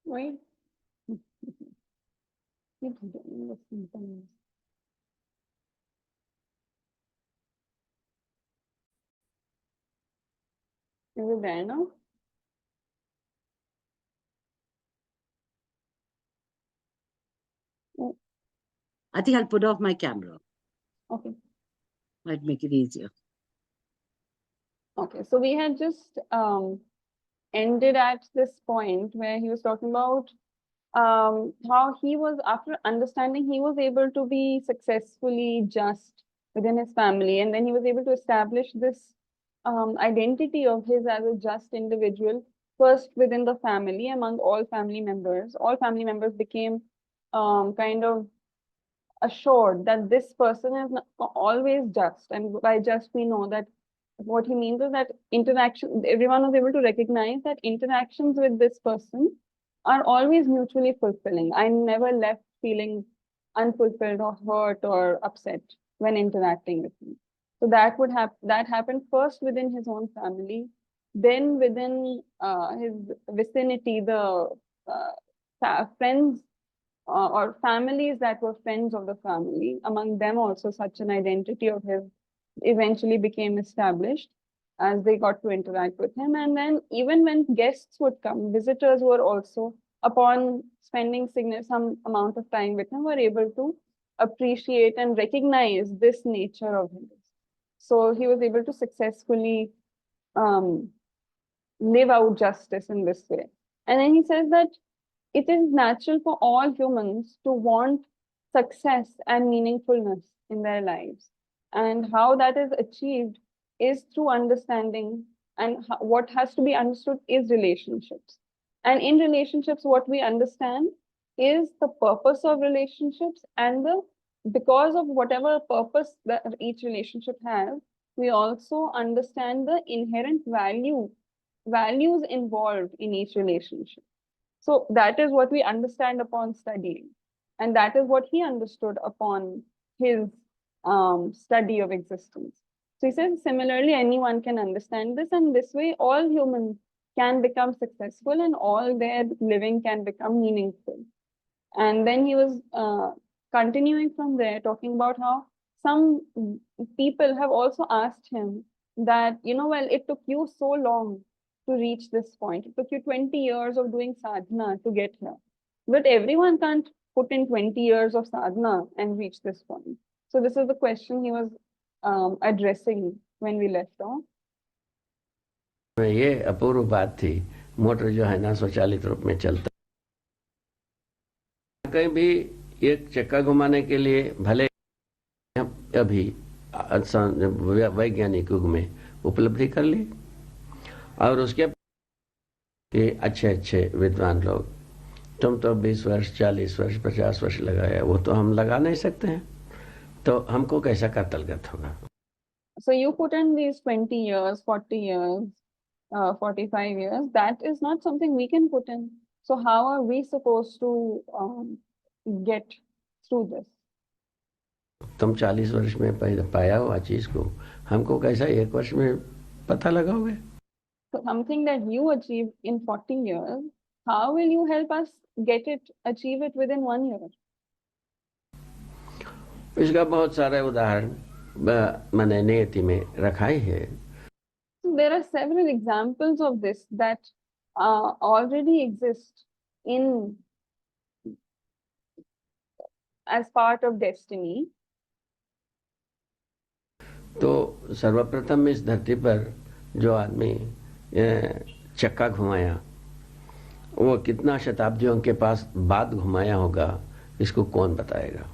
Wait. Keep doing this sometimes. Is it there now? I think I'll put off my camera. Okay. Might make it easier. Okay. So we had just ended at this point where he was talking about how he was, after understanding, he was able to be successfully just within his family, and then he was able to establish this identity of his as a just individual first within the family, among all family members. All family members became kind of assured that this person is always just, and by just we know that what he means is that interaction, everyone was able to recognize that interactions with this person are always mutually fulfilling. I never left feeling unfulfilled or hurt or upset when interacting with him. So that would have that happened first within his own family, then within his vicinity, the friends or families that were friends of the family. Among them also such an identity of his eventually became established as they got to interact with him. And then even when guests would come, visitors were also, upon spending some amount of time with him, were able to appreciate and recognize this nature of his. So he was able to successfully live out justice in this way. And then he says that it is natural for all humans to want success and meaningfulness in their lives. And how that is achieved is through understanding, and what has to be understood is relationships. And in relationships, what we understand is the purpose of relationships, and because of whatever purpose that each relationship has, we also understand the inherent values involved in each relationship. So that is what we understand upon studying. And that is what he understood upon his study of existence. So he says, similarly, anyone can understand this, and this way all humans can become successful and all their living can become meaningful. And then he was continuing from there, talking about how some people have also asked him that, well, it took you so long to reach this point. It took you 20 years of doing sadhana to get here. But everyone can't put in 20 years of sadhana and reach this point. So this is the question he was addressing when we left off. ये अपूर्व बात थी। Motor जो है ना स्वचालित रूप में चलता, कहीं भी एक चक्का घुमाने के लिए भले अभी वैज्ञानिक युग में उपलब्धि कर ली, और उसके कि अच्छे विद्वान लोग, तुम तो 20 वर्ष 40 वर्ष 50 वर्ष लगाया, वो तो हम लगा नहीं सकते हैं, तो हमको कैसा कतलगत होगा। So you put in these 20 years, 40 years, 45 years, that is not something we can put in. So how are we supposed to get through this? तुम 40 वर्ष में पाया हुआ चीज को हमको कैसा 1 वर्ष में पता लगाओगे? So something that you achieved in 40 years, how will you help us achieve it within 1 year? इसका बहुत सारे उदाहरण मैंने नियति में रखा ही है। There are several examples of this that already exist as part of destiny. तो सर्वप्रथम इस धरती पर जो आदमी चक्का घुमाया, वो कितना शताब्दियों के पास बाद घुमाया होगा, इसको कौन बताएगा?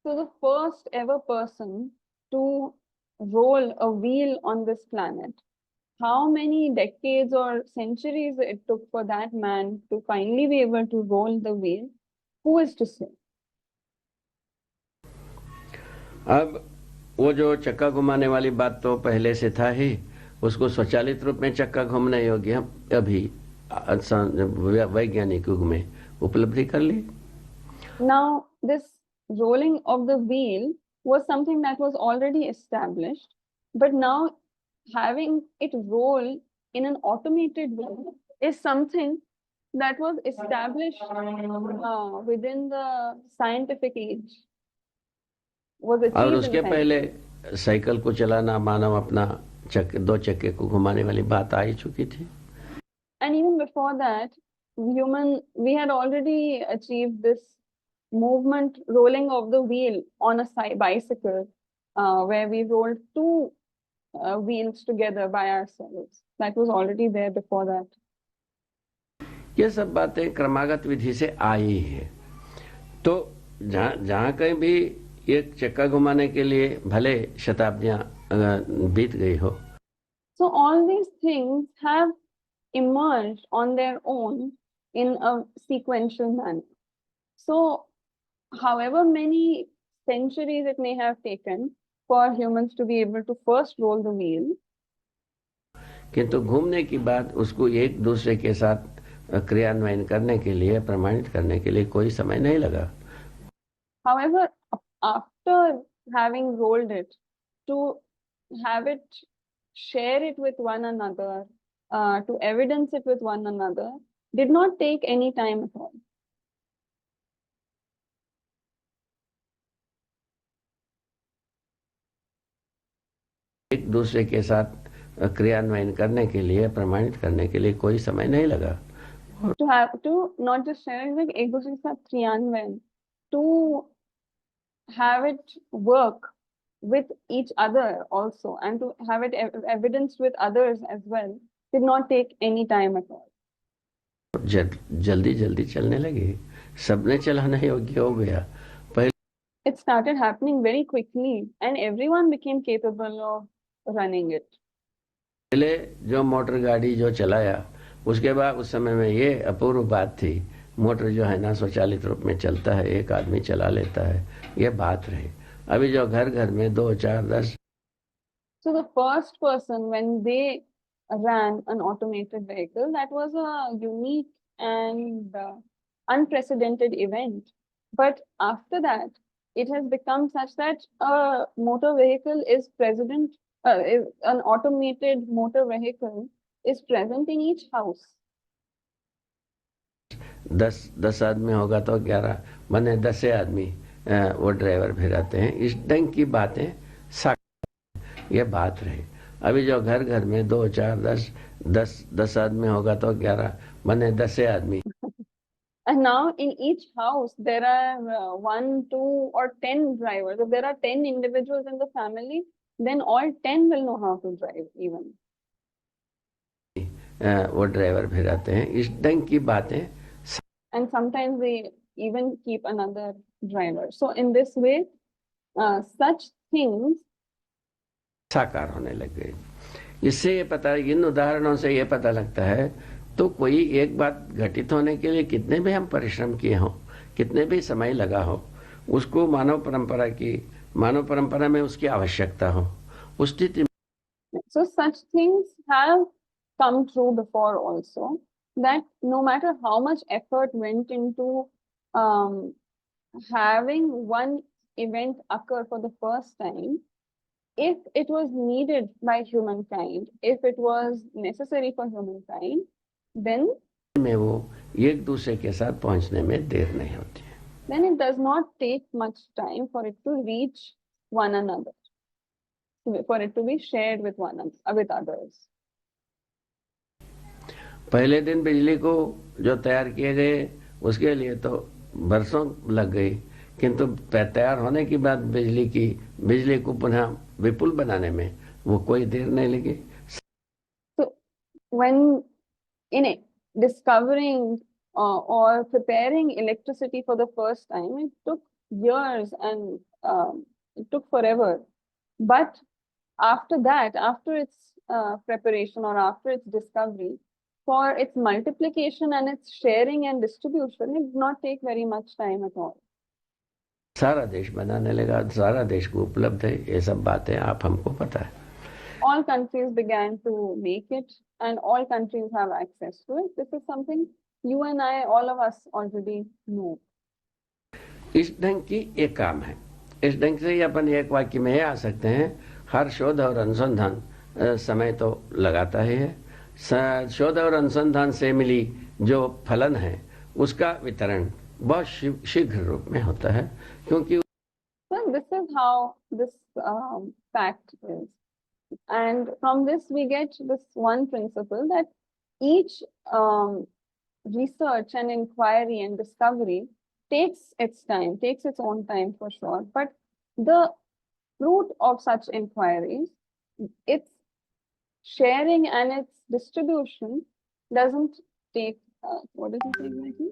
So the first ever person to roll a wheel on this planet, how many decades or centuries it took for that man to finally be able to roll the wheel, who is to say? अब वो जो चक्का घुमाने वाली बात तो पहले से था ही, उसको स्वचालित रूप में चक्का घूमने योग्य अभी वैज्ञानिक युग में उपलब्धि कर ली। Now this rolling of the wheel was something that was already established, but now having it roll in an automated way is something that was established within the scientific age was और achieved in उसके science. पहले cycle को चलाना, मानव अपना दो चक्के को घुमाने वाली बात आ ही चुकी थी। And even before that, we had already achieved this movement, rolling of the wheel on a bicycle, where we rolled two wheels together by ourselves. That was already there before that. ये सब बातें क्रमागत विधि से आई है। तो जहाँ कहीं भी एक चक्का घुमाने के लिए भले शताब्दियां बीत गई हो, So all these things have emerged on their own in a sequential manner. So however many centuries it may have taken for humans to be able to first roll the wheel, किंतु घूमने की बात उसको एक दूसरे के साथ क्रियान्वयन करने के लिए, प्रमाणित करने के लिए कोई समय नहीं लगा। however, after having rolled it, to have it, share it with one another, to evidence it with one another, did not take any time at all. एक दूसरे के साथ क्रियान्वयन करने के लिए, प्रमाणित करने के लिए कोई समय नहीं लगा। To have to not just share it, like एक दूसरे के साथ क्रियान्वयन, to have it work with each other also, and to have it evidenced with others as well, did not take any time at all. जल्दी जल्दी चलने लगी, सबने चलाना योग्य हो गया। It started happening very quickly, and everyone became capable of running it. पहले जो मोटर गाड़ी जो चलाया, उसके बाद उस समय में ये अपूर्व बात थी, मोटर जो है ना स्वचालित रूप में चलता है, एक आदमी चला लेता है, ये बात रही। अभी जो घर घर में 2, 4, 10। So the first person, when they ran an automated vehicle, that was a unique and unprecedented event. But after that, it has become such that a motor vehicle is present, an automated motor vehicle is present in each house. 10 आदमी होगा तो 11 बने 10 आदमी वो driver भी रहते हैं। इस ढंग की बातें ये बात रही। अभी जो घर घर में 2, 4, 10 आदमी होगा तो 11 बने 10 आदमी। And now in each house there are 1, 2 or 10 drivers. If there are 10 individuals in the family, then all 10 will know how to drive even. वो ड्राइवर भी रहते हैं। इस ढंग की बातें। And sometimes they even keep another driver. So in this way, such things साकार होने लग गए। इससे ये पता, इन उदाहरणों से ये पता लगता है, तो कोई एक बात घटित होने के लिए कितने भी हम परिश्रम किए हों, कितने भी समय लगा हो, उसको मानव परंपरा में उसकी आवश्यकता हो, उस स्थिति में। So such things have come true before also, that no matter how much effort went into having one event occur for the first time, if it was needed by humankind, if it was necessary for humankind, then में वो एक दूसरे के साथ पहुंचने में देर नहीं होती है। Then it does not take much time for it to reach one another, for it to be shared with with others. पहले दिन बिजली को जो तैयार किए गए, उसके लिए तो बरसों लग गई, किंतु तैयार होने की बाद बिजली को पुनः विपुल बनाने में वो कोई देर नहीं लगी। So when discovering or preparing electricity for the first time, it took years and it took forever. But after that, after its preparation or after its discovery, for its multiplication and its sharing and distribution, it did not take very much time at all. सारा देश बनाने लगा, सारा देश को उपलब्ध है, ये सब बातें आप हमको पता है। All countries began to make it, and all countries have access to it. This is something you and I, all of us, already know. इस ढंग की एक काम है। इस ढंग से ही अपन एक वाक्य में ये आ सकते हैं, हर शोध और अनुसंधान समय तो लगाता ही है, शोध और अनुसंधान से मिली जो फलन है उसका वितरण बहुत शीघ्र रूप में होता है, क्योंकि So this is how this fact is. And from this we get this one principle that each research and inquiry and discovery takes its time, takes its own time for sure. But the fruit of such inquiries, its sharing and its distribution doesn't take, what does it say exactly?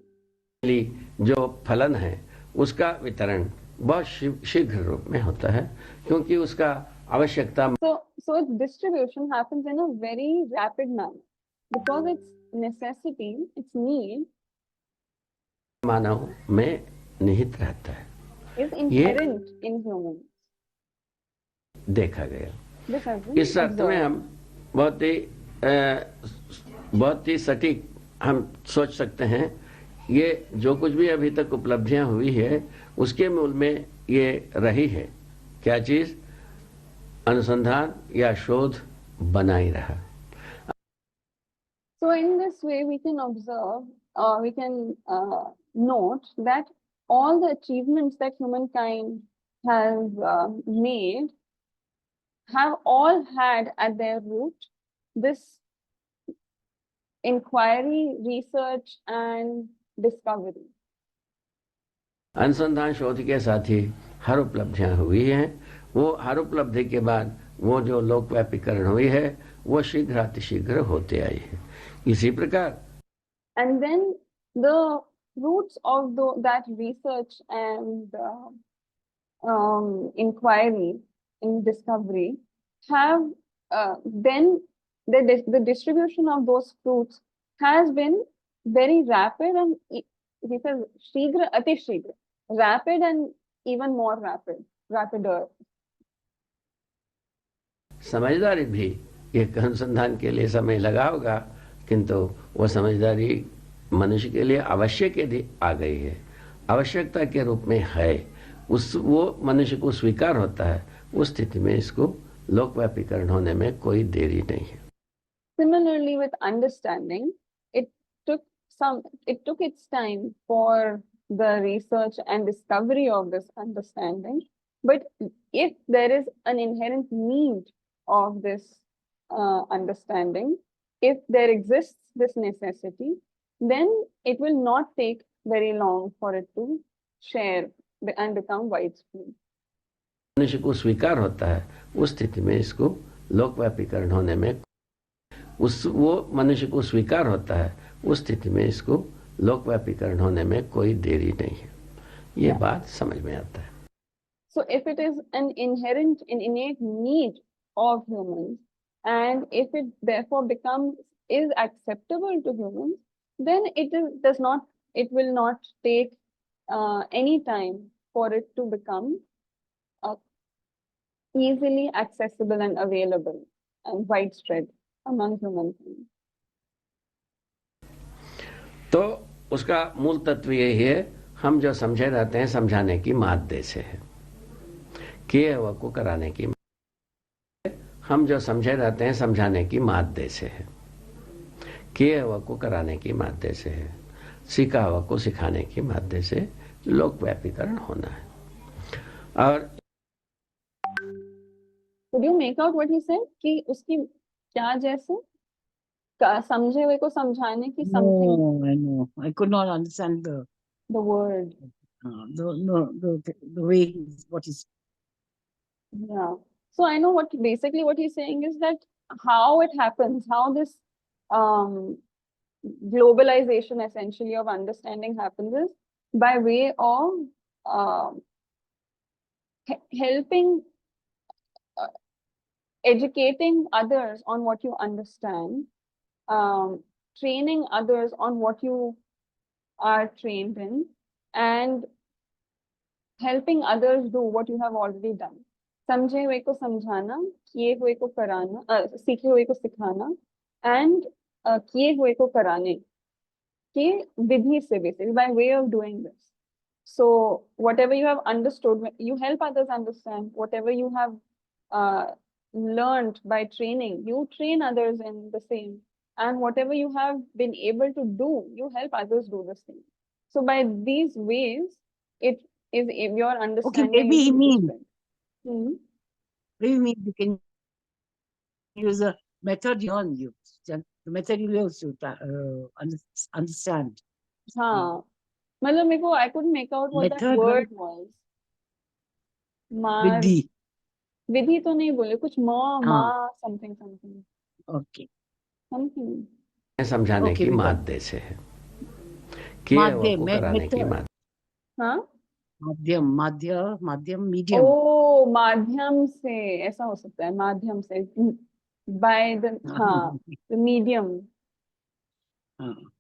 जो फलन है उसका वितरण बहुत शीघ्र रूप में होता है, क्योंकि उसका आवश्यकता So its distribution happens in a very rapid manner because its necessity, its need मानव में निहित रहता है, is inherent in humans. देखा गया। This has been इस अर्थ में हम बहुत ही सटीक हम सोच सकते हैं, ये जो कुछ भी अभी तक उपलब्धियां हुई है उसके मूल में ये रही है, क्या चीज? अनुसंधान या शोध बना ही रहा। So in this way we can observe, we can note that all the achievements that humankind has made have all had at their root this inquiry, research and discovery. अनुसंधान शोध के साथ ही हर उपलब्धियां हुई हैं, वो हर उपलब्धि के बाद वो जो लोकव्यापीकरण हुई है वो शीघ्र अतिशीघ्र होते आई है। इसी प्रकार And then the fruits of that research and inquiry and discovery have then the distribution of those fruits has been very rapid and he says shigra ati shigra, rapid and even more rapider. समझदारी भी एक अनुसंधान के लिए समय लगा होगा, किंतु वो समझदारी मनुष्य के लिए आवश्यक यदि आ गई है, आवश्यकता के रूप में है, वो मनुष्य को स्वीकार होता है, उस स्थिति में इसको लोकव्यापीकरण होने में कोई देरी नहीं है। Similarly, with understanding, it took its time for the research and discovery of this understanding. But if there is an inherent need of this understanding, if there exists this necessity, then it will not take very long for it to share and become widespread. मनुष्य को स्वीकार होता है, उस स्थिति में इसको लोकव्यापीकरण होने में वो मनुष्य को स्वीकार होता है, उस स्थिति में इसको लोकव्यापीकरण होने में कोई देरी नहीं है। ये बात समझ में आता है। So if it is an innate need of humans, and if it therefore is acceptable to humans, then it will not take any time for it to become easily accessible and available and widespread among humankind. तो उसका मूल तत्व यही है, हम जो समझे रहते हैं समझाने की माध्य से है, किए हुए को कराने की, हम जो समझे रहते हैं समझाने की माध्य से है, किए हुए को कराने की माध्य से है, सीखा हुआ को सिखाने की माध्य से लोकव्यापीकरण होना है। और Could you make out what he said? कि उसकी क्या जैसे समझे हुए को समझाने की something? No, I know. I could not understand The word. the way what is. Yeah. So I know basically what he's saying is that how it happens, how this globalization essentially of understanding happens is by way of helping, educating others on what you understand, training others on what you are trained in, and helping others do what you have already done. समझे हुए को समझाना, किए हुए को कराना, सीखे हुए को सिखाना, and किए हुए को कराने के विधि से, basically by way of doing this. So whatever you have understood, you help others understand. Whatever you have learned by training, you train others in the same. and whatever you have been able to do, you help others do the same. So by these ways, it is your Okay, understanding maybe he is means, different. Hmm. maybe means you can use a method you don't use. The method you use to understand. हाँ, मतलब मेरे को I couldn't make out what that Method word was. मार Vidhi. विधि तो नहीं बोले, कुछ हाँ, माँ something okay. something. समझाने Okay, की we got माध्य से है, किए हुआ को कराने की method. माध्य। हाँ, माध्यम, medium. ओ माध्यम से ऐसा हो सकता है, माध्यम से by the हाँ the medium.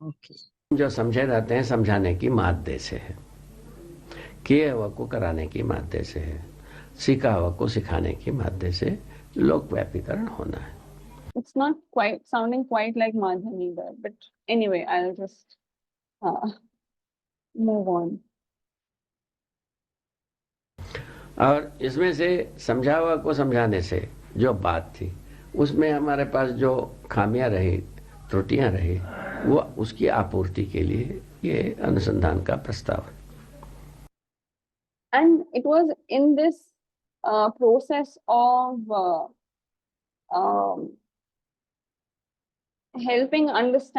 Okay. जो समझे रहते हैं समझाने की माध्य से है, किए हुआ को कराने की माध्य से है, सीखा हुआ को सिखाने की माध्य से लोक व्यापीकरण होना है। It's not quite sounding quite like Madhyam either, but anyway, I'll just move on. और इसमें से समझा हुआ को समझाने से जो बात थी उसमें हमारे पास जो खामियां रही, त्रुटियां रही, वो उसकी आपूर्ति के लिए ये अनुसंधान का प्रस्ताव है। And it was in this process of helping others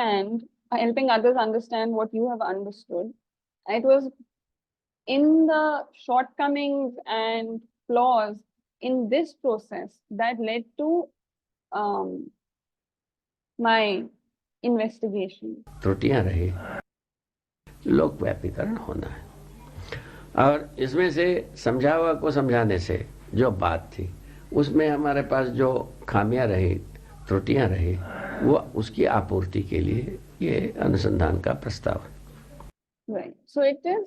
understand what you have understood. It was in the shortcomings and flaws in this process that led to my investigation. त्रुटियां रही, लोक व्यापीकरण होना है। और इसमें से समझा हुआ को समझाने से जो बात थी उसमें हमारे पास जो खामियां रही, त्रुटियां रही, वो उसकी आपूर्ति के लिए ये अनुसंधान का प्रस्ताव है। Right. So it is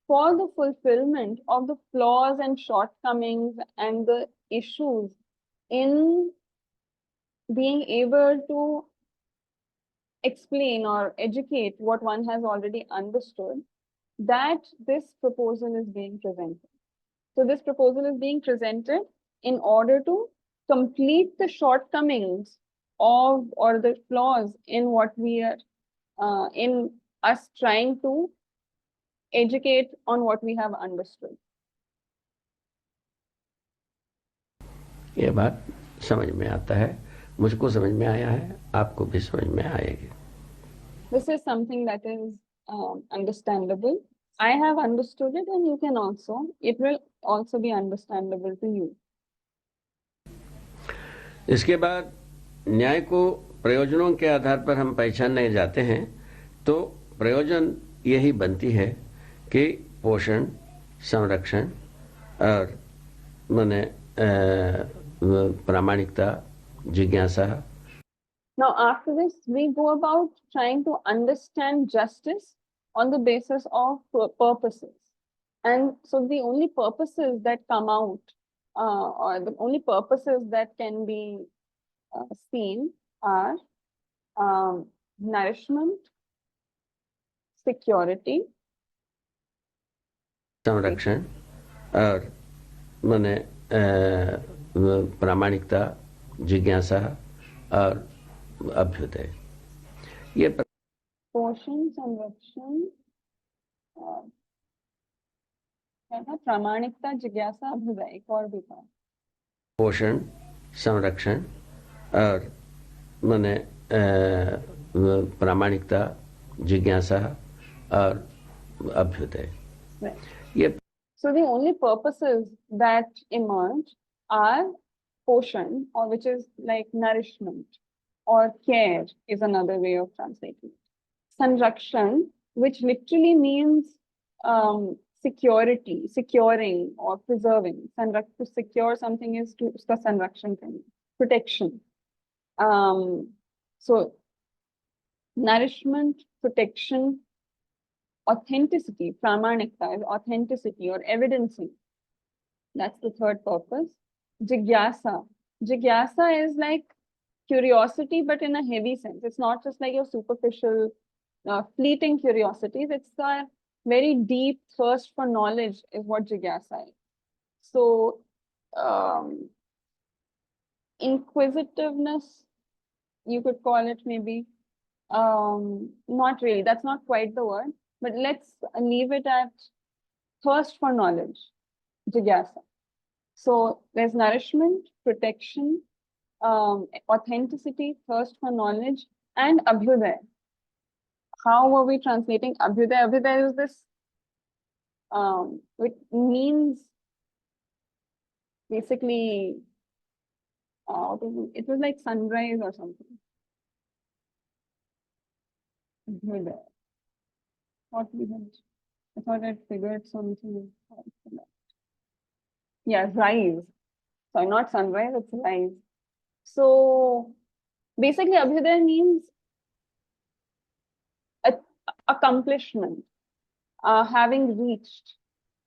for the fulfillment of the flaws and shortcomings and the issues in being able to explain or educate what one has already understood that this proposal is being presented. So this proposal is being presented in order to complete the shortcomings of or the flaws in what we are in us trying to educate on what we have understood. ये बात समझ में आता है, मुझको समझ में आया है, आपको भी समझ में आएगी। This is something that is understandable. I have understood it, and you can also. It will also be understandable to you. इसके बाद न्याय को प्रयोजनों के आधार पर हम पहचानने जाते हैं तो प्रयोजन यही बनती है कि पोषण, संरक्षण और माने प्रामाणिकता, जिज्ञासा। Now, after this, we go about trying to understand justice on the basis of purposes. And so the only purposes that come out, or the only purposes that can be seen are nourishment, security, संरक्षण और माने प्रामाणिकता, जिज्ञासा और अभ्युदय। ये पोषण, संरक्षण, क्या था, प्रामाणिकता, जिज्ञासा, अभ्युदय, एक और भी था। पोषण, संरक्षण और माने प्रामाणिकता, जिज्ञासा और अभ्युदय। ये So the only purposes that emerge are poshan, or which is like nourishment, or care is another way of translating it. Sanrakshan, which literally means security, securing or preserving. To secure something is to uska sanrakshan karna, protection. So nourishment, protection, authenticity, pramanikta is authenticity or evidencing. That's the third purpose. Jigyasa. Jigyasa is like curiosity, but in a heavy sense. It's not just like your superficial, fleeting curiosities. It's a very deep thirst for knowledge is what jigyasa is. So, inquisitiveness, you could call it maybe, Not really, that's not quite the word, but let's leave it at thirst for knowledge, jigyasa. So there's nourishment, protection, authenticity, thirst for knowledge, and abhyuday. How were we translating abhyuday? Abhyuday is this, which means basically, it was like sunrise or something. Abhyuday. What we had, I thought I figured something. Yeah, rise. Sorry, not sunrise, it's rise. So basically, abhyuday means accomplishment, having reached.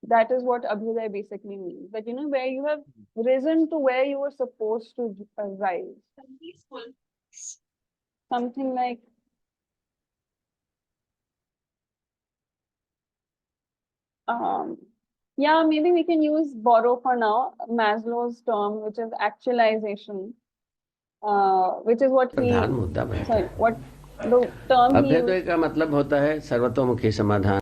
That is what abhyuday basically means. That, you know, where you have risen to where you were supposed to rise. Something like, yeah, maybe we can use borrow for now, Maslow's term, which is actualization, which is what he, प्रधान मुद्दा बनता sorry, है। what the term he Abhyuday used. का मतलब होता है सर्वतोमुखी समाधान।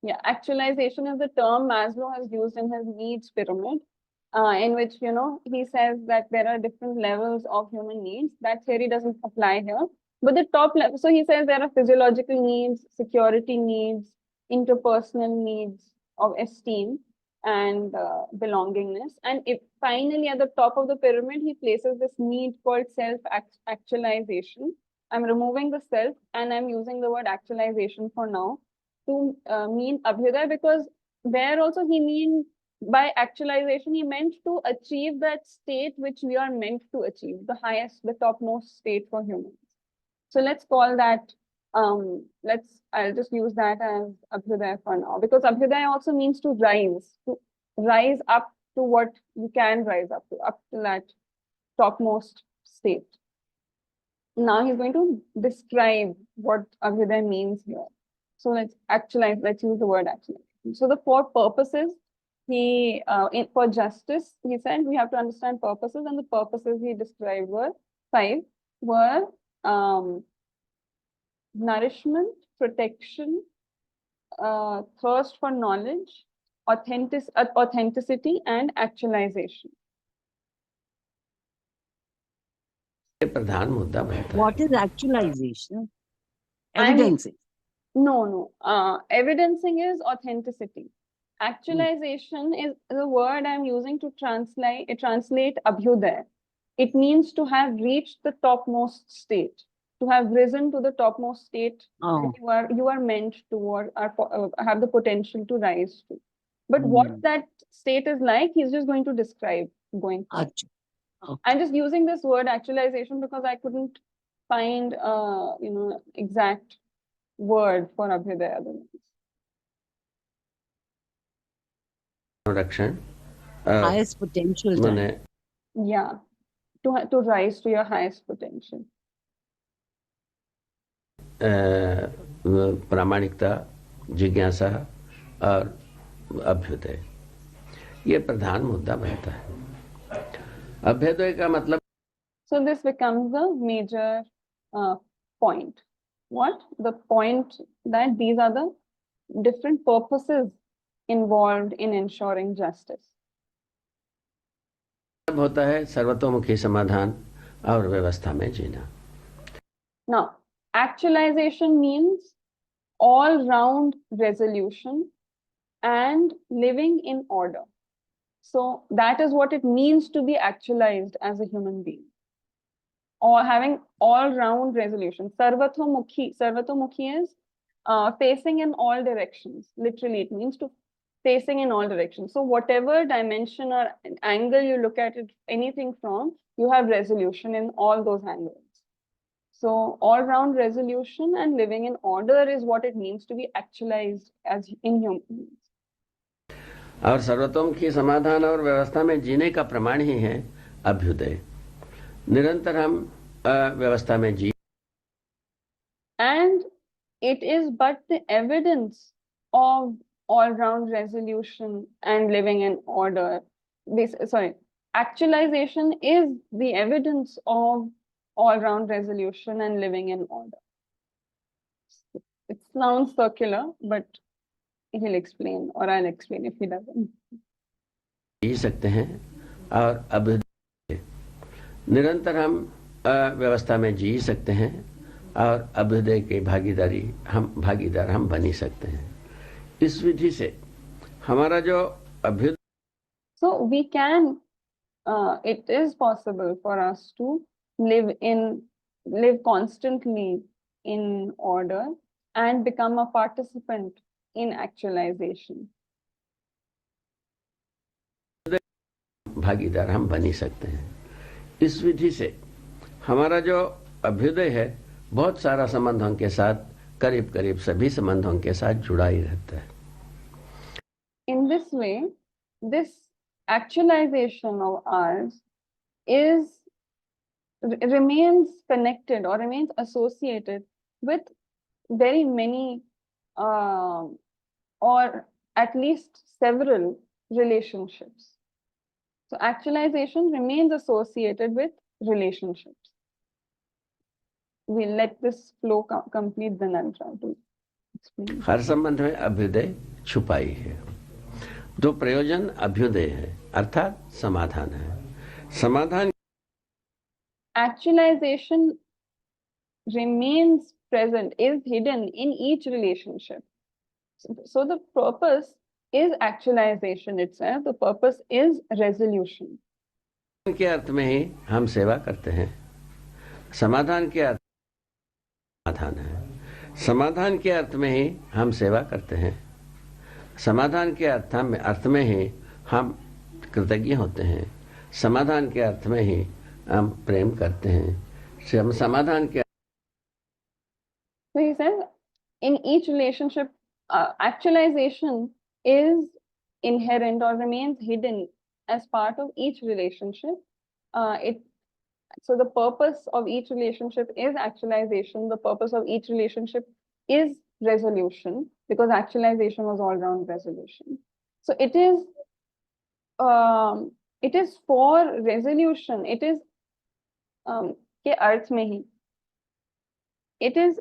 Yeah, actualization is the term Maslow has used in his needs pyramid, in which, you know, he says that there are different levels of human needs. That theory doesn't apply here. But the top level, so he says there are physiological needs, security needs, interpersonal needs of esteem and belongingness. And if finally at the top of the pyramid, he places this need called self-actualization. I'm removing the self and I'm using the word actualization for now to mean abhyuday, because there also he mean by actualization, he meant to achieve that state which we are meant to achieve, the highest, the topmost state for humans. So let's call that, I'll just use that as abhyuday for now, because abhyuday also means to rise up to what you can rise up to that topmost state. Now he's going to describe what abhyuday means here. So let's use the word actualize. So the four purposes for justice, he said we have to understand purposes, and the purposes he described were 5, were nourishment, protection, thirst for knowledge, authenticity, and actualization. प्रधान मुद्दा बनता है। What is actualization? Evidencing. No. Evidencing is authenticity. Actualization is the word I'm using to translate abhyuday. It means to have reached the topmost state, to have risen to the topmost state that you are meant to or have the potential to rise to. But what that state is like, he's just going to describe going forward. Okay. I'm just using this word actualization because I couldn't find exact word for abhyuday otherwise. Introduction. Highest potential. Yeah, to rise to your highest potential. प्रामाणिकता, जिज्ञासा और अभ्युदय, ये प्रधान मुद्दा बनता है। अभ्युदय का मतलब, so this becomes the major point. What? The point that these are the different purposes involved in ensuring justice. होता है सर्वतोमुखी समाधान और व्यवस्था में जीना. Now, actualization means all-round resolution and living in order. So that is what it means to be actualized as a human being, or having all-round resolution. Sarvatomukhi is facing in all directions. Literally, it means to facing in all directions. So whatever dimension or angle you look at it, anything from, you have resolution in all those angles. So all-round resolution and living in order is what it means to be actualized as in humans. और सर्वतोमुखी समाधान और व्यवस्था में जीने का प्रमाण ही है अभ्युदय. निरंतर हम व्यवस्था में जी. And it is but the evidence of all-round resolution and living in order. Actualization is the evidence of all-round resolution and living in order. It sounds circular, but he'll explain, or I'll explain if he doesn't. जी सकते हैं और अभ्युदय निरंतर हम व्यवस्था में जी सकते हैं और अभ्युदय की भागीदार हम बनी सकते हैं। इस विधि से हमारा जो Abhyuday So we can, it is possible for us to live constantly in order and become a participant in actualization. भागीदार हम बनी सकते हैं। इस विधि से हमारा जो अभ्युदय है बहुत सारा संबंधों के साथ करीब सभी संबंधों के साथ जुड़ा ही रहता है। In this way, this actualization of ours remains connected or remains associated with very many or at least several relationships. So actualization remains associated with relationships. We'll let this flow complete, then I'll try to explain. हर संबंध में अभ्युदय छुपाई है। जो प्रयोजन अभ्युदय है अर्थात समाधान है। समाधान Actualization remains present, is hidden in each relationship. So the purpose is actualization itself. The purpose is resolution. के अर्थ में ही हम सेवा करते हैं। समाधान के अर्थ समाधान है। समाधान के अर्थ में ही हम सेवा करते हैं। समाधान के अर्थ में ही हम कृतज्ञ होते हैं। समाधान के अर्थ में ही हम प्रेम करते हैं। समाधान के So he says, in each relationship, actualization is inherent or remains hidden as part of each relationship. So the purpose of each relationship is actualization. The purpose of each relationship is resolution, because actualization was all-round resolution. So it is for resolution. It is के अर्थ में ही. It is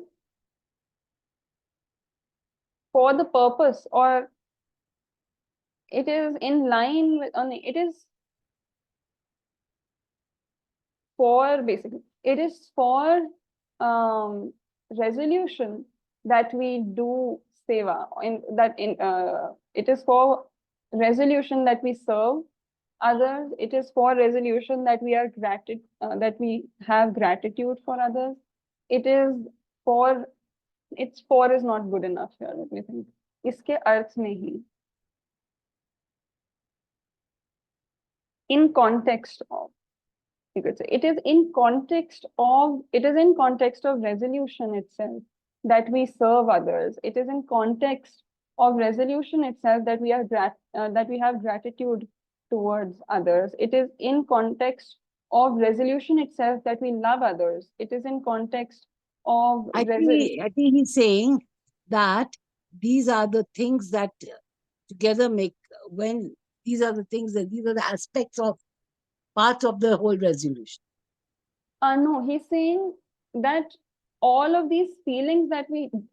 for the purpose, or it is in line with, it is for, basically, it is for resolution that we do seva. It is for resolution that we serve others. It is for resolution that we are that we have gratitude for others. It's for is not good enough here. Let me think. इसके अर्थ में ही, in context of, you could say, it is in context of resolution itself that we serve others. It is in context of resolution itself that we have gratitude towards others. It is in context of resolution itself that we love others. It is in context of I think he's saying that these are the things that together make, when these are the aspects of parts of the whole resolution. No, he's saying that all of these feelings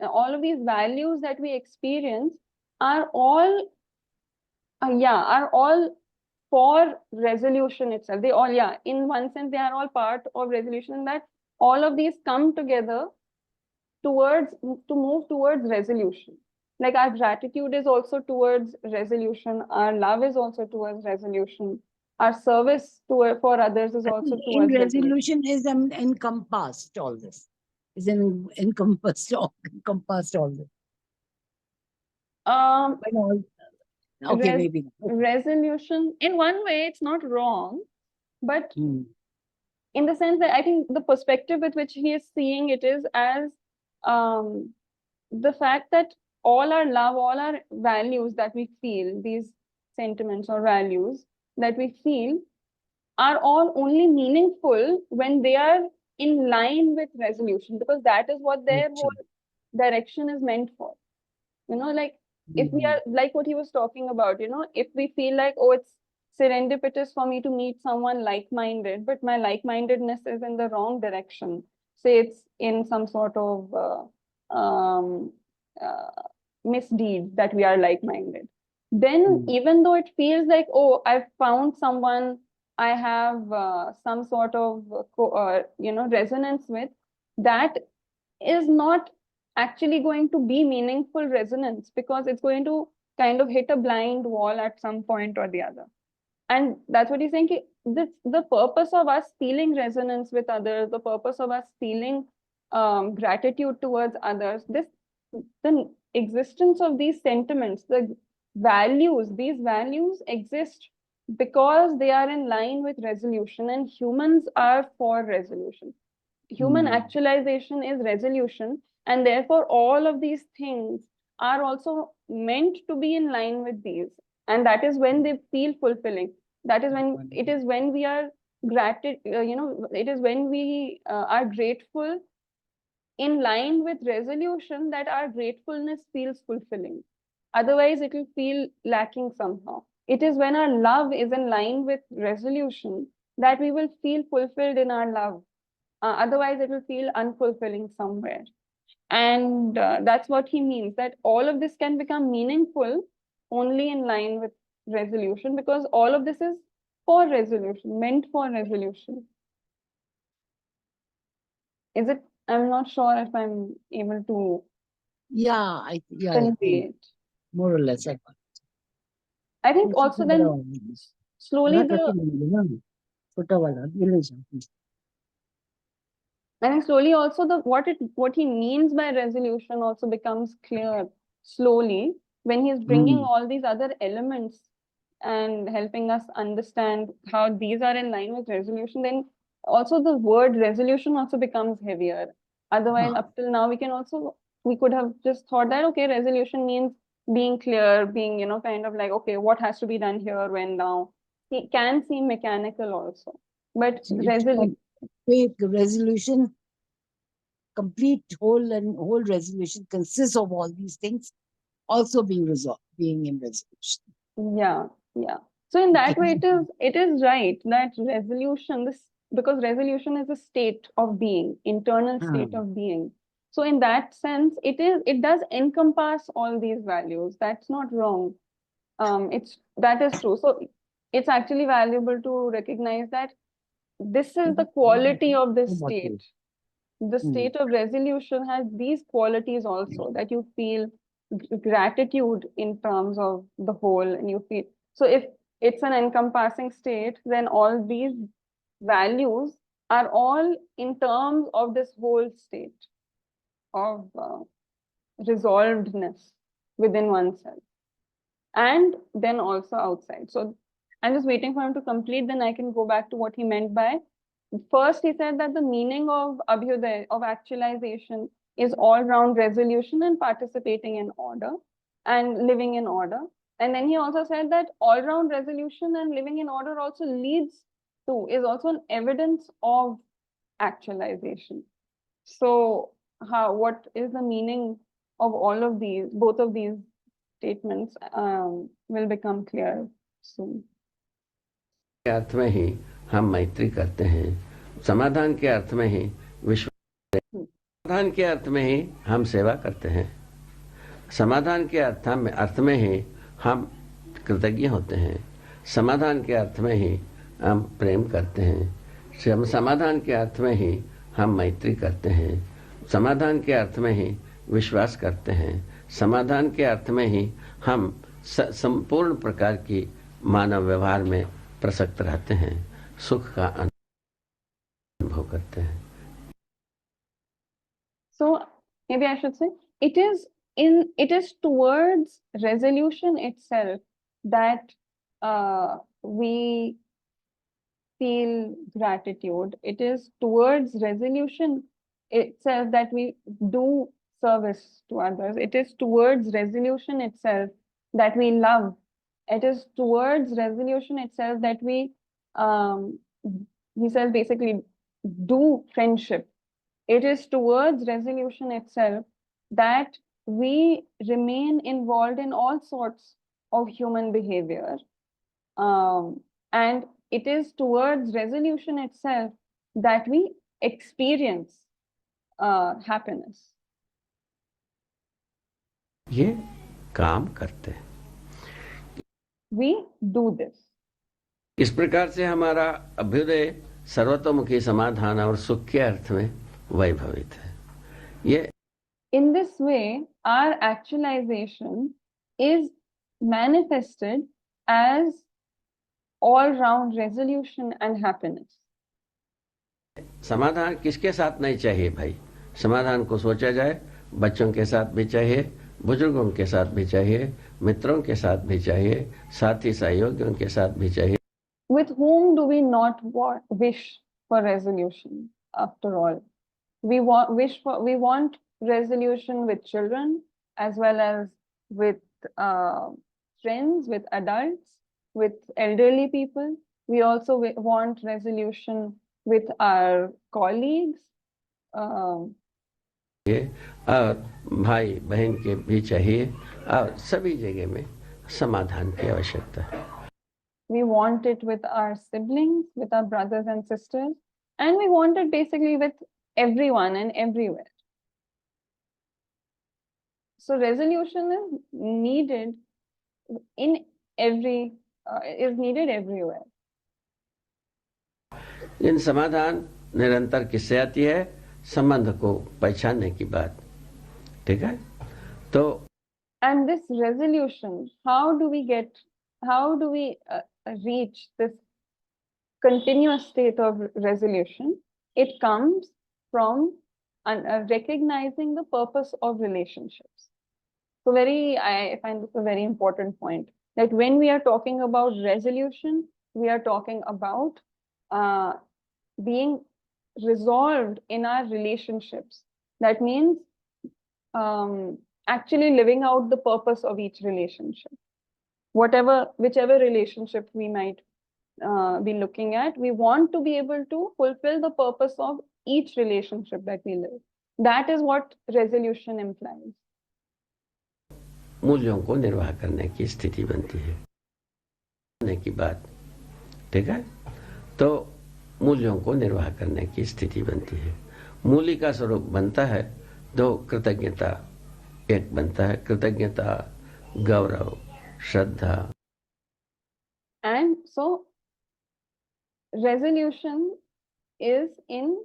all of these values that we experience are all for resolution itself. They all, in one sense, they are all part of resolution, that all of these come together to move towards resolution. Like our gratitude is also towards resolution. Our love is also towards resolution. Our service for others is also towards resolution. Is encompassed all this. Is encompassed all this. Okay, maybe. Resolution, in one way, it's not wrong, but in the sense that I think the perspective with which he is seeing it is as the fact that all our love, all our values that we feel, these sentiments or values that we feel, are all only meaningful when they are in line with resolution, because that is what their whole direction is meant for. Like if we are, like what he was talking about, if we feel like, oh, it's serendipitous for me to meet someone like-minded, but my like-mindedness is in the wrong direction. Say it's in some sort of misdeed that we are like-minded. Then even though it feels like, oh, I've found someone I have some sort of resonance with, that is not actually going to be meaningful resonance, because it's going to kind of hit a blind wall at some point or the other. And that's what he's saying. The purpose of us feeling resonance with others, the purpose of us feeling gratitude towards others, the existence of these sentiments, the values, these values exist because they are in line with resolution, and humans are for resolution. Human actualization is resolution, and therefore all of these things are also meant to be in line with these, and that is when they feel fulfilling. That is when it is when we are it is when we are grateful in line with resolution, that our gratefulness feels fulfilling. Otherwise it will feel lacking somehow. It is when our love is in line with resolution that we will feel fulfilled in our love. Otherwise it will feel unfulfilling somewhere. And that's what he means, that all of this can become meaningful only in line with resolution, because all of this is for resolution, meant for resolution. Is it? I'm not sure if I'm able to I convey think it. more or less. I think also then slowly I think slowly also what he means by resolution also becomes clear slowly when he's bringing all these other elements and helping us understand how these are in line with resolution. Then also the word resolution also becomes heavier. Otherwise, up till now, we could have just thought that, okay, resolution means being clear, being, kind of like, okay, what has to be done here, when, now. It can seem mechanical also. But resolution, complete whole resolution consists of all these things also being resolved, being in resolution. Yeah. So in that way, it is right that resolution, because resolution is a state of being, internal state of being. So in that sense, it does encompass all these values. That's not wrong. That is true. So it's actually valuable to recognize that this is the quality of this state. The state of resolution has these qualities also, that you feel gratitude in terms of the whole, and you feel, so if it's an encompassing state, then all these values are all in terms of this whole state of resolvedness within oneself, and then also outside. So I'm just waiting for him to complete, then I can go back to what he meant by. First, he said that the meaning of Abhyuday, of actualization, is all-round resolution and participating in order and living in order. And then he also said that all-round resolution and living in order also is also an evidence of actualization. So what is the meaning of all of these, both of these statements will become clear soon. अर्थ में ही हम मैत्री करते हैं, समाधान के अर्थ में ही समाधान के अर्थ में ही हम सेवा करते हैं, समाधान के अर्थ में ही हम कृतज्ञ होते हैं, समाधान के अर्थ में ही हम प्रेम करते हैं, समाधान के अर्थ में ही हम मैत्री करते हैं, समाधान के अर्थ में ही विश्वास करते हैं, समाधान के अर्थ में ही हम संपूर्ण प्रकार की मानव व्यवहार में प्रसक्त रहते हैं, सुख का अनुभव करते हैं. So maybe I should say it is towards resolution itself that we feel gratitude. It is towards resolution itself that we do service to others. It is towards resolution itself that we love. It is towards resolution itself that we, he says, basically do friendship. It is towards resolution itself that we remain involved in all sorts of human behavior. And it is towards resolution itself that we experience happiness. ये काम करते हैं। We do this. इस प्रकार से हमारा अभ्युदय सर्वतोमुखी समाधान और सुख के अर्थ में वैभवित है। ये In this way, our actualization is manifested as all-round resolution and happiness. समाधान किसके साथ नहीं चाहिए भाई? समाधान को सोचा जाए, बच्चों के साथ भी चाहिए, बुजुर्गों के साथ भी चाहिए, मित्रों के साथ भी चाहिए, साथी सहयोगियों के साथ भी चाहिए। With whom do we not wish for resolution? After all, we want resolution with children as well as with friends, with adults, with elderly people. We also want resolution with our colleagues. और भाई बहन के भी चाहिए और सभी जगह में समाधान की आवश्यकता है। We want it with our siblings, with our brothers and sisters, and we want it basically with everyone and everywhere. So resolution is needed is needed everywhere. इन समाधान निरंतर किससे आती है? संबंध को पहचानने की बात, ठीक है? तो and this resolution, how do we reach this continuous state of resolution? It comes from recognizing the purpose of relationships. So I find this a very important point, that when we are talking about resolution, we are talking about being resolved in our relationships. That means actually living out the purpose of each relationship. Whichever relationship we might be looking at, we want to be able to fulfill the purpose of each relationship that we live. That is what resolution implies. मूल्यों को निर्वाह करने की स्थिति बनती है, करने की बात, ठीक है? तो मूल्यों को निर्वाह करने की स्थिति बनती है। मूल्य का स्वरूप बनता है दो, कृतज्ञता एक बनता है, कृतज्ञता, गौरव, श्रद्धा। And so resolution is in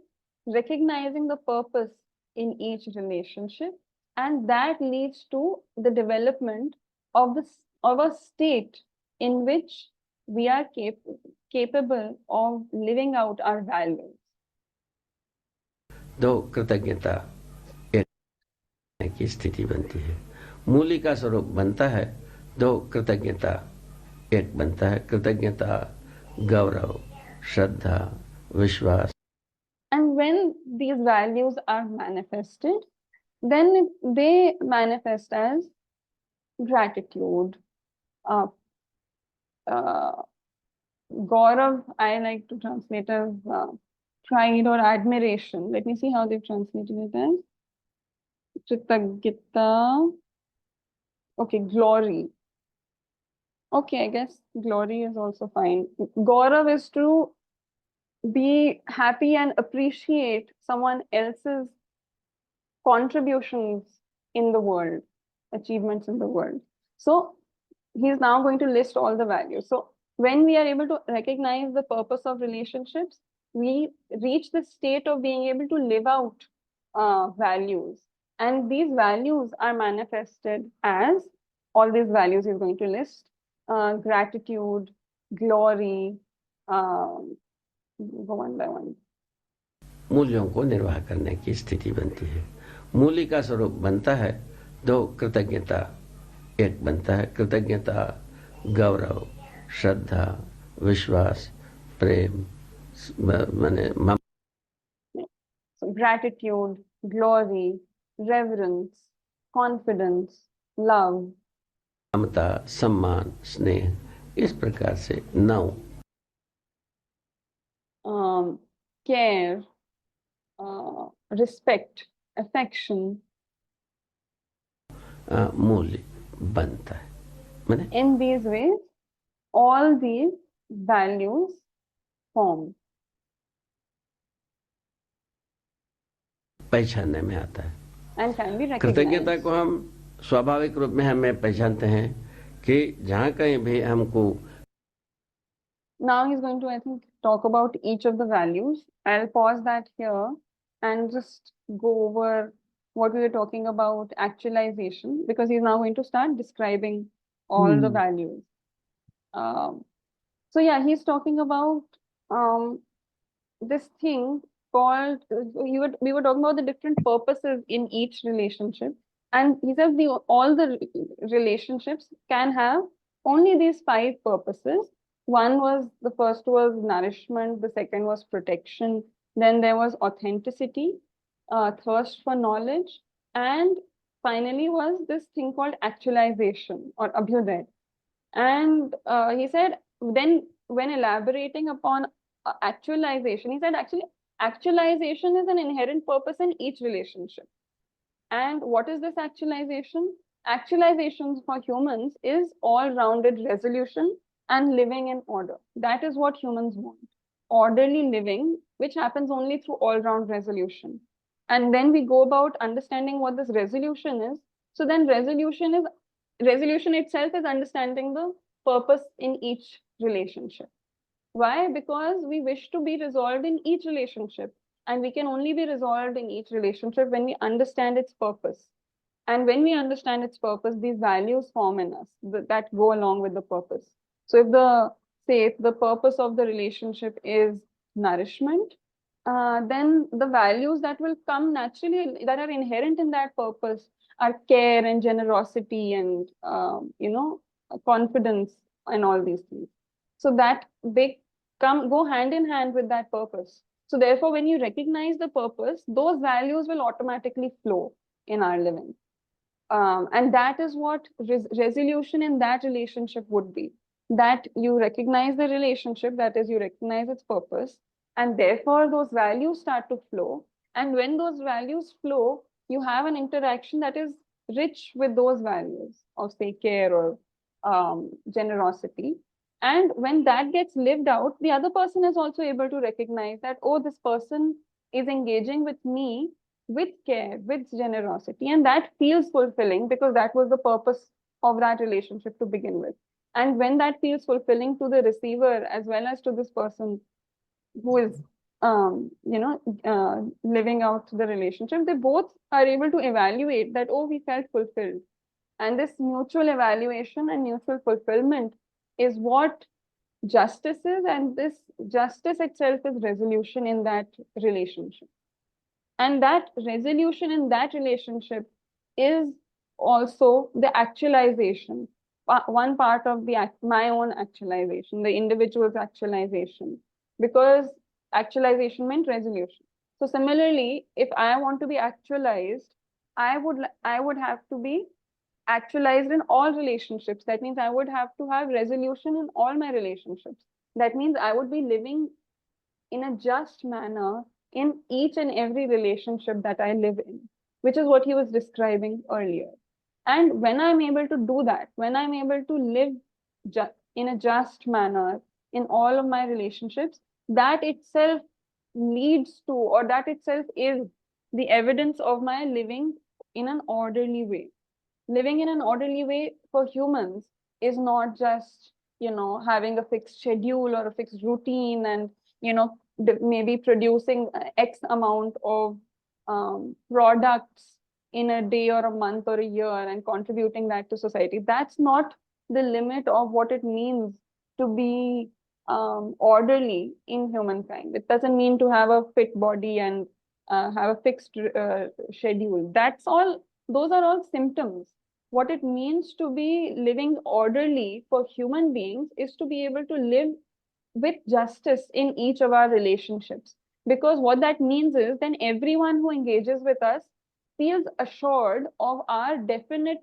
recognizing the purpose in each relationship, and that leads to the development of a state in which we are capable of living out our values. दो, कृतज्ञता एक की स्थिति बनती है। मूल्य का स्वरूप बनता है दो, कृतज्ञता एक बनता है, कृतज्ञता, गौरव, श्रद्धा, विश्वास। And when these values are manifested, then they manifest as gratitude. Gaurav, I like to translate as pride or admiration. Let me see how they've translated it as. Kritagita. Okay, glory. Okay, I guess glory is also fine. Gaurav is to be happy and appreciate someone else's contributions in the world, achievements in the world. So he's now going to list all the values. So when we are able to recognize the purpose of relationships, we reach the state of being able to live out values. And these values are manifested as, all these values he's going to list, gratitude, glory, go one by one. मूल्यों को निर्वाह करने की स्थिति बनती है। मूल्य का स्वरूप बनता है दो, कृतज्ञता एक बनता है, कृतज्ञता, गौरव, श्रद्धा, विश्वास, प्रेम, माने So gratitude, glory, reverence, confidence, love, ममता, सम्मान, स्नेह, इस प्रकार से 9 care, respect, affection. मूल्य बनता है। माने In these ways, all these values form? पहचानने में आता है। And can be कृतज्ञता recognized. को हम स्वाभाविक रूप में हमें पहचानते हैं कि जहाँ कहीं भी हमको Now he's going to, I think, talk about each of the values. I'll pause that here and just go over what we were talking about actualization, because he's now going to start describing all the values. So yeah, he's talking about this thing called, we were talking about the different purposes in each relationship. And he says all the relationships can have only these 5 purposes. The first was nourishment, the second was protection, then there was authenticity, thirst for knowledge, and finally was this thing called actualization or abhyuday. And he said, then when elaborating upon actualization, he said actually actualization is an inherent purpose in each relationship. And what is this actualization? Actualization for humans is all-rounded resolution and living in order. That is what humans want. Orderly living, which happens only through all-round resolution. And then we go about understanding what this resolution is. So then resolution itself is understanding the purpose in each relationship. Why? Because we wish to be resolved in each relationship, and we can only be resolved in each relationship when we understand its purpose. And when we understand its purpose, these values form in us that go along with the purpose. So if the purpose of the relationship is nourishment, then the values that will come naturally, that are inherent in that purpose, are care and generosity and confidence and all these things. So that they go hand in hand with that purpose. So therefore, when you recognize the purpose, those values will automatically flow in our living. And that is what resolution in that relationship would be. That you recognize the relationship, that is, you recognize its purpose, and therefore those values start to flow. And when those values flow, you have an interaction that is rich with those values of, say, care or generosity. And when that gets lived out, the other person is also able to recognize that, oh, this person is engaging with me with care, with generosity, and that feels fulfilling because that was the purpose of that relationship to begin with. And when that feels fulfilling to the receiver as well as to this person who is living out the relationship, they both are able to evaluate that, oh, we felt fulfilled. And this mutual evaluation and mutual fulfillment is what justice is, and this justice itself is resolution in that relationship. And that resolution in that relationship is also the actualization, one part of my own actualization, the individual's actualization, because actualization meant resolution. So similarly, if I want to be actualized, I would have to be actualized in all relationships. That means I would have to have resolution in all my relationships. That means I would be living in a just manner in each and every relationship that I live in, which is what he was describing earlier. And when I'm able to do that, when I'm able to live in a just manner in all of my relationships, that itself leads to, or that itself is the evidence of my living in an orderly way. Living in an orderly way for humans is not just, having a fixed schedule or a fixed routine and, maybe producing X amount of products in a day or a month or a year and contributing that to society. That's not the limit of what it means to be orderly in humankind. It doesn't mean to have a fit body and have a fixed schedule. Those are all symptoms. What it means to be living orderly for human beings is to be able to live with justice in each of our relationships. Because what that means is then everyone who engages with us feels assured of our definite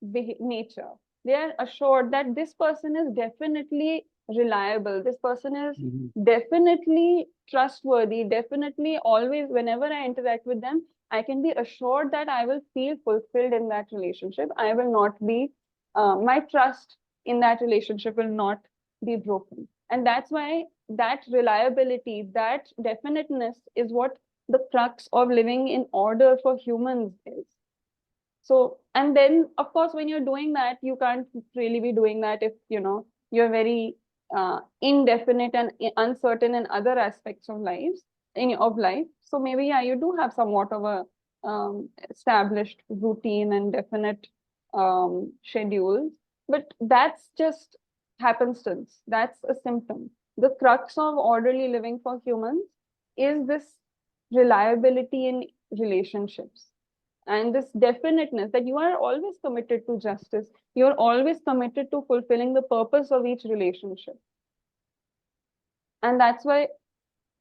nature. They are assured that this person is definitely reliable. This person is definitely trustworthy, definitely always, whenever I interact with them, I can be assured that I will feel fulfilled in that relationship. I will not be, my trust in that relationship will not be broken. And that's why that reliability, that definiteness is what the crux of living in order for humans is. So, and then of course, when you're doing that, you can't really be doing that if, you're very indefinite and uncertain in other aspects of life. So maybe, yeah, you do have somewhat of a established routine and definite schedules, but that's just happenstance. That's a symptom. The crux of orderly living for humans is this reliability in relationships and this definiteness that you are always committed to justice. You're always committed to fulfilling the purpose of each relationship. And that's why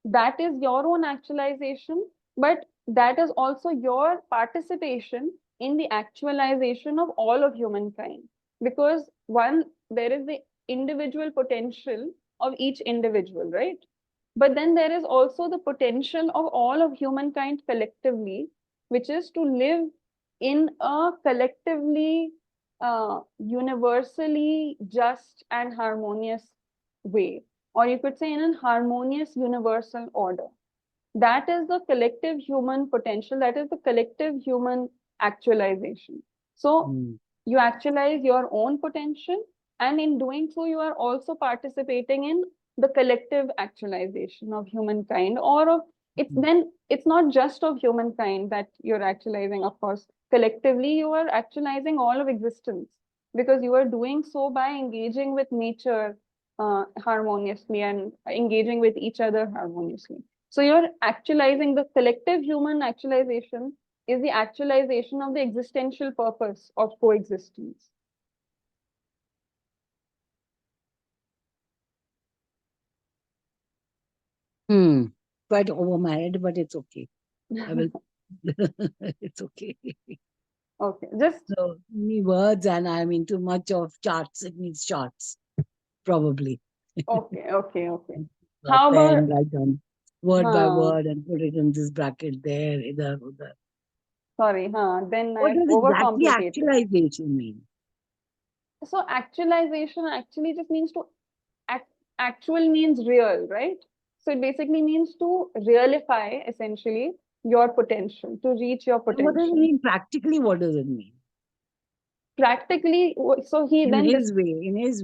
that is your own actualization, but that is also your participation in the actualization of all of humankind. Because one, there is the individual potential of each individual, right? But then there is also the potential of all of humankind collectively, which is to live in a collectively, universally just and harmonious way, or you could say in a harmonious universal order. That is the collective human potential, that is the collective human actualization. So you actualize your own potential, and in doing so, you are also participating in the collective actualization of humankind, or of it's not just of humankind that you're actualizing, of course. Collectively, you are actualizing all of existence, because you are doing so by engaging with nature harmoniously and engaging with each other harmoniously. So you're actualizing the collective human actualization is the actualization of the existential purpose of coexistence. Quite over my head, but it's okay. I will. It's okay. Okay, just So many words, and I'm into much of charts. It needs charts, probably. okay. A How pen, about write down word by huh, word and put it in this bracket there, either, other. sorry, then What I've does exactly overcomplicated. actualization mean? So actualization actually just means to actual means real, right? So it basically means to realify essentially your potential, to reach your And what does it potential. mean practically? What does it mean? Practically, so he In then his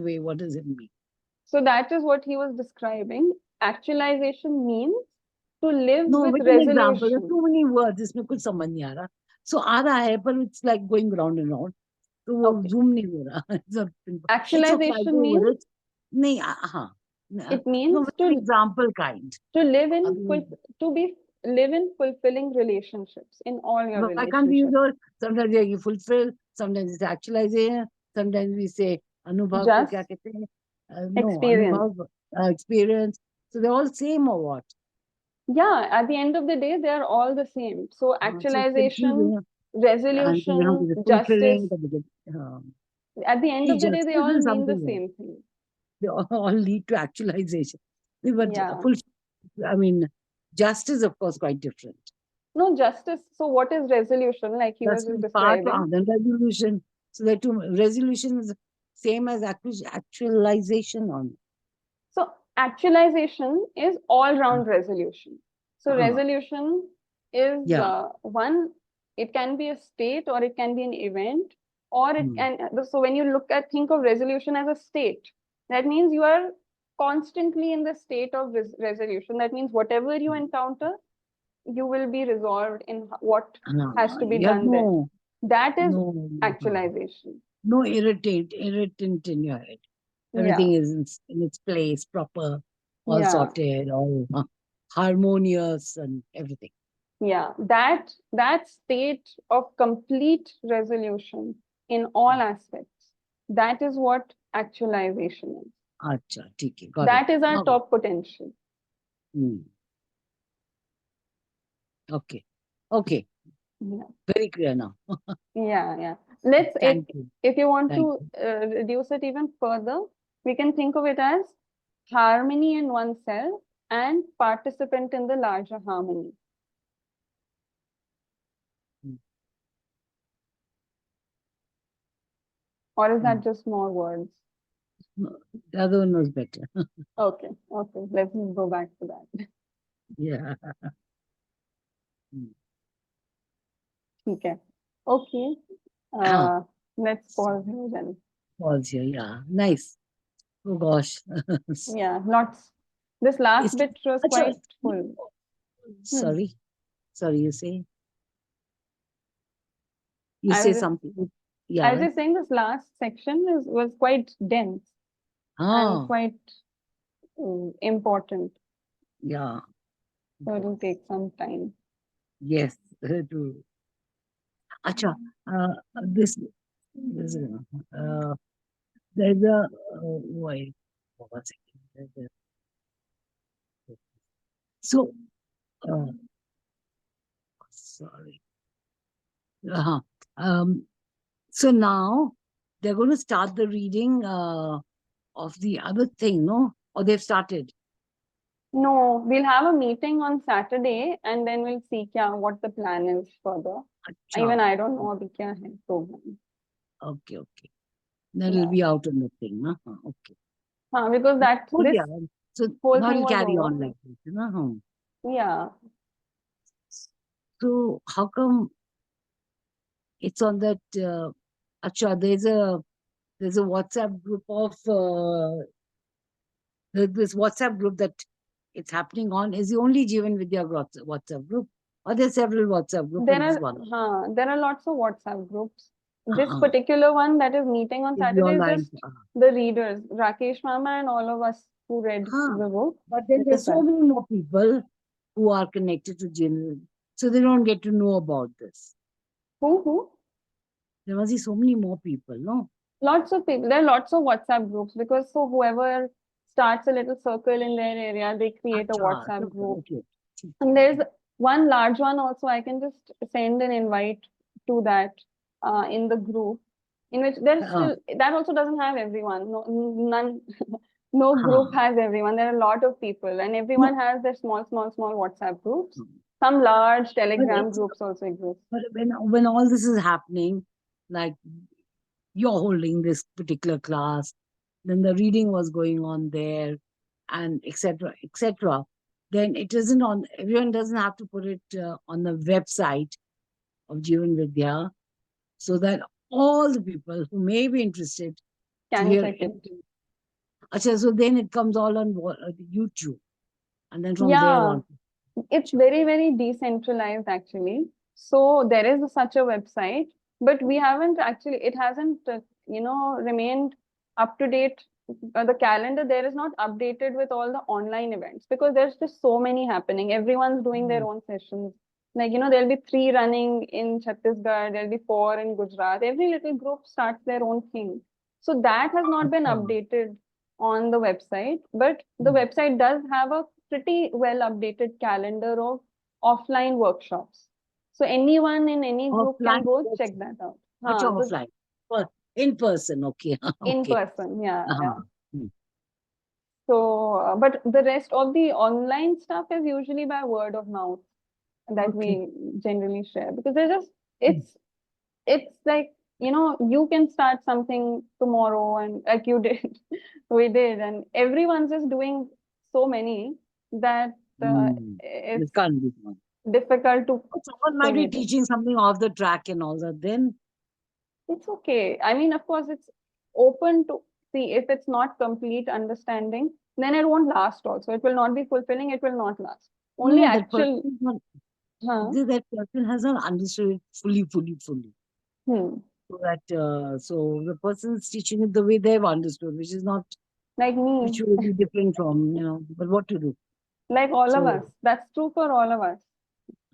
way, what does it mean? so that is what he was describing. Actualization means to live No, with with an example. There's resolution. too many words. इसमें कुछ समझ नहीं आ रहा. So आ रहा है, but it's like going round and round. तो वो Okay. zoom नहीं हो रहा. It's okay. I Actualization go with means it. नहीं, हाँ. it No, means with an example kind. to live in Otherwise, live in fulfilling relationships in all your I can't use relationships. all. Sometimes you fulfill. Sometimes it's actualization. Sometimes we say अनुभव को क्या Just कहते हैं? No, experience. अनुभव, experience. So they're all same or what? Yeah, at the end of the day, they are all the same. So So it's actualization, confusing. And resolution, it's justice, fulfilling. at the end See, of the day, justice they all is mean the something else. same thing. They all lead to actualization. But Yeah. I mean, justice, of course, quite different. No, justice. So what is resolution? Like he was That's just part describing. of the resolution. So the two resolution is same as actualization on. So actualization is all-round resolution. So Uh, resolution is yeah. one, it can be a state or it can be an event, or it can, so when you think of resolution as a state, that means you are constantly in the state of resolution. That means whatever you encounter, you will be resolved in what has to be You have done there. That is no actualization. no irritant in your head. Yeah. Everything is in its place, proper, all Yeah. sorted, all harmonious and everything. Yeah, that state of complete resolution in all aspects, that is what actualization is. Acha, ठीक है, got That it. is our Okay. top potential. Okay. Okay. Yeah, Very clear now. yeah. Let's Thank you. if you want Thank to reduce it even further, we can think of it as harmony in oneself and participant in the larger harmony. Or is that just more words? The other one was better. Okay, okay. Let's go back to that. Yeah. Okay. Okay. Ah, Let's pause here then. was here. Yeah. Nice. Oh gosh. Yeah, lots. This last It's, bit was Acha, quite full. Hmm. sorry. Sorry, you say? You I say was just, something. I was Yeah. just saying this last section was quite dense and Ah, quite important. yeah. So it'll take some time. Yes. True. Acha, this, there's a, wait, one second. So, uh, sorry. Uh-huh. Um, so now they're going to start the reading of the other thing, no? Or they've started? No, we'll have a meeting on Saturday and then we'll see what the plan is further. Even Acha. I don't know abhi kya hai program. Okay, okay. Then it'll Yeah. be out on the thing, no? Okay. Because Oh, this yeah. So whole now thing it'll was carry on over. like this, you know? Yeah. So how come it's on that? Acha, there's a WhatsApp group of this WhatsApp group that it's happening on. Is the only Jeevan Vidya WhatsApp group, or there's several WhatsApp groups There in this are one? there are lots of WhatsApp groups. This Uh-uh. particular one that is meeting on Is the Saturday is online. just the readers, Rakesh Mama and all of us who read the book. But then This there's is so that. many more people who are connected to Jeevan, so they don't get to know about this. Who? There must be so many more people, no? Lots of people. There are lots of WhatsApp groups because so whoever starts a little circle in their area, they create a Acha, WhatsApp group. okay. And there's one large one also. I can just send an invite to that in the group, in which there's still that also doesn't have everyone. No, none, no group has everyone. There are a lot of people, and everyone has their small WhatsApp groups. Some large Telegram groups also exist. But when all this is happening, like you're holding this particular class, then the reading was going on there, and etc. Then it isn't on. Everyone doesn't have to put it on the website of Jeevan Vidya, so that all the people who may be interested to Can hear check it. Achha, so then it comes all on YouTube, and then from there Yeah, on. it's very decentralized actually. So there is such a website, but we haven't actually. It hasn't remained up to date. The calendar there is not updated with all the online events because there's just so many happening. Everyone's doing their own sessions. Like there'll be 3 running in Chhattisgarh. There'll be 4 in Gujarat. Every little group starts their own thing. So that has not been updated on the website, but the website does have a pretty well updated calendar of offline workshops. So anyone in any group can Offline go check person. that out. Much offline. In person, okay. In Okay. person, yeah. Hmm. So, but the rest of the online stuff is usually by word of mouth that we generally share because they're just it's like you can start something tomorrow and like you did we did and everyone's just doing so many that It it's can't be done. difficult to Someone might be teaching something off the track and all that, then it's okay. I mean, of course, it's open to see if it's not complete understanding, then it won't last also. It will not be fulfilling, it will not last. Only no, actual. that person has not understood it fully. Hmm. So that so the person's teaching it the way they've understood, which is not Like me, which will be different from, but what to do? like all of So us. That's true for all of us.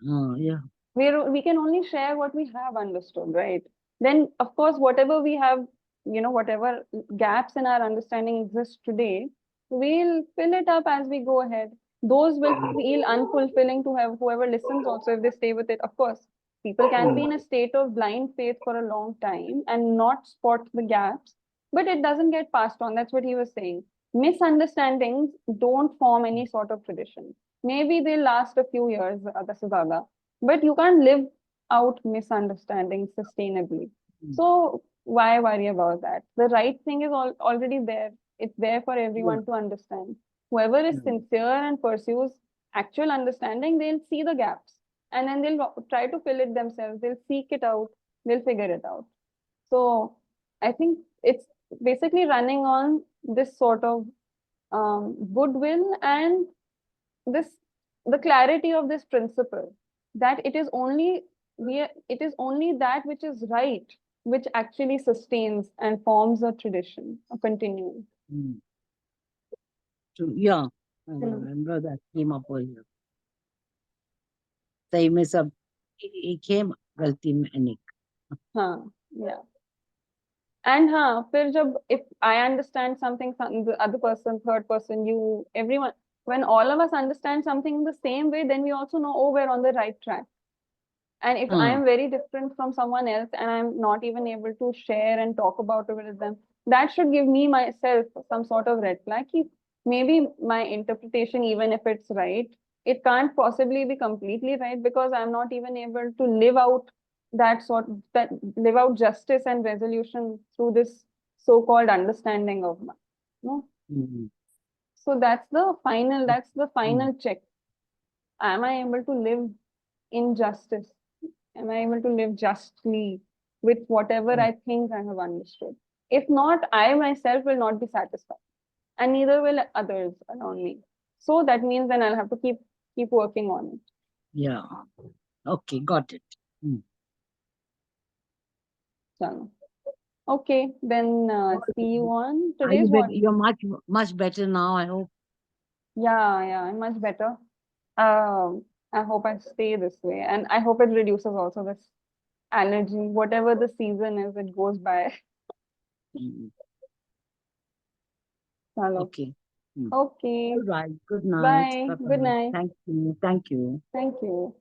yeah. We can only share what we have understood, right? Then, of course, whatever we have, whatever gaps in our understanding exist today, we'll fill it up as we go ahead. Those will feel unfulfilling to have whoever listens also if they stay with it. Of course, people can be in a state of blind faith for a long time and not spot the gaps, but it doesn't get passed on. That's what he was saying. Misunderstandings don't form any sort of tradition. Maybe they'll last a few years, Dasadaga, but you can't live out misunderstandings sustainably. So why worry about that? The right thing is already there. It's there for everyone to understand. Whoever is Yeah. sincere and pursues actual understanding, they'll see the gaps and then they'll try to fill it themselves. They'll seek it out. They'll figure it out. So I think it's basically running on this sort of goodwill and this the clarity of this principle that it is only it is only that which is right which actually sustains and forms a tradition, a continuum. Mm. So, yeah, I Hmm. remember that came up earlier. सही में सब एक है गलती में अनेक. हाँ, yeah. And फिर जब if I understand something, the other person, third person, you, everyone, when all of us understand something in the same way, then we also know, oh, we're on the right track. And if I am very different from someone else and I'm not even able to share and talk about it with them, that should give me myself some sort of red flag. Maybe my interpretation, even if it's right, it can't possibly be completely right because I'm not even able to live out live out justice and resolution through this so-called understanding of mine. No? Mm. So that's the final check. Am I able to live in justice? Am I able to live justly with whatever I think I have understood? If not, I myself will not be satisfied, and neither will others around me. So that means then I'll have to keep working on it. Yeah. Okay, got it. Mm. Chalo. Okay, then see you on Are you today's what? You're much better now, I hope. Yeah, I'm much better. I hope I stay this way, and I hope it reduces also this allergy. Whatever the season is, it goes by. Mm. Chalo. Okay. Mm. Okay. All right. Good night. Bye. Bye-bye. Good night. Thank you. Thank you. Thank you.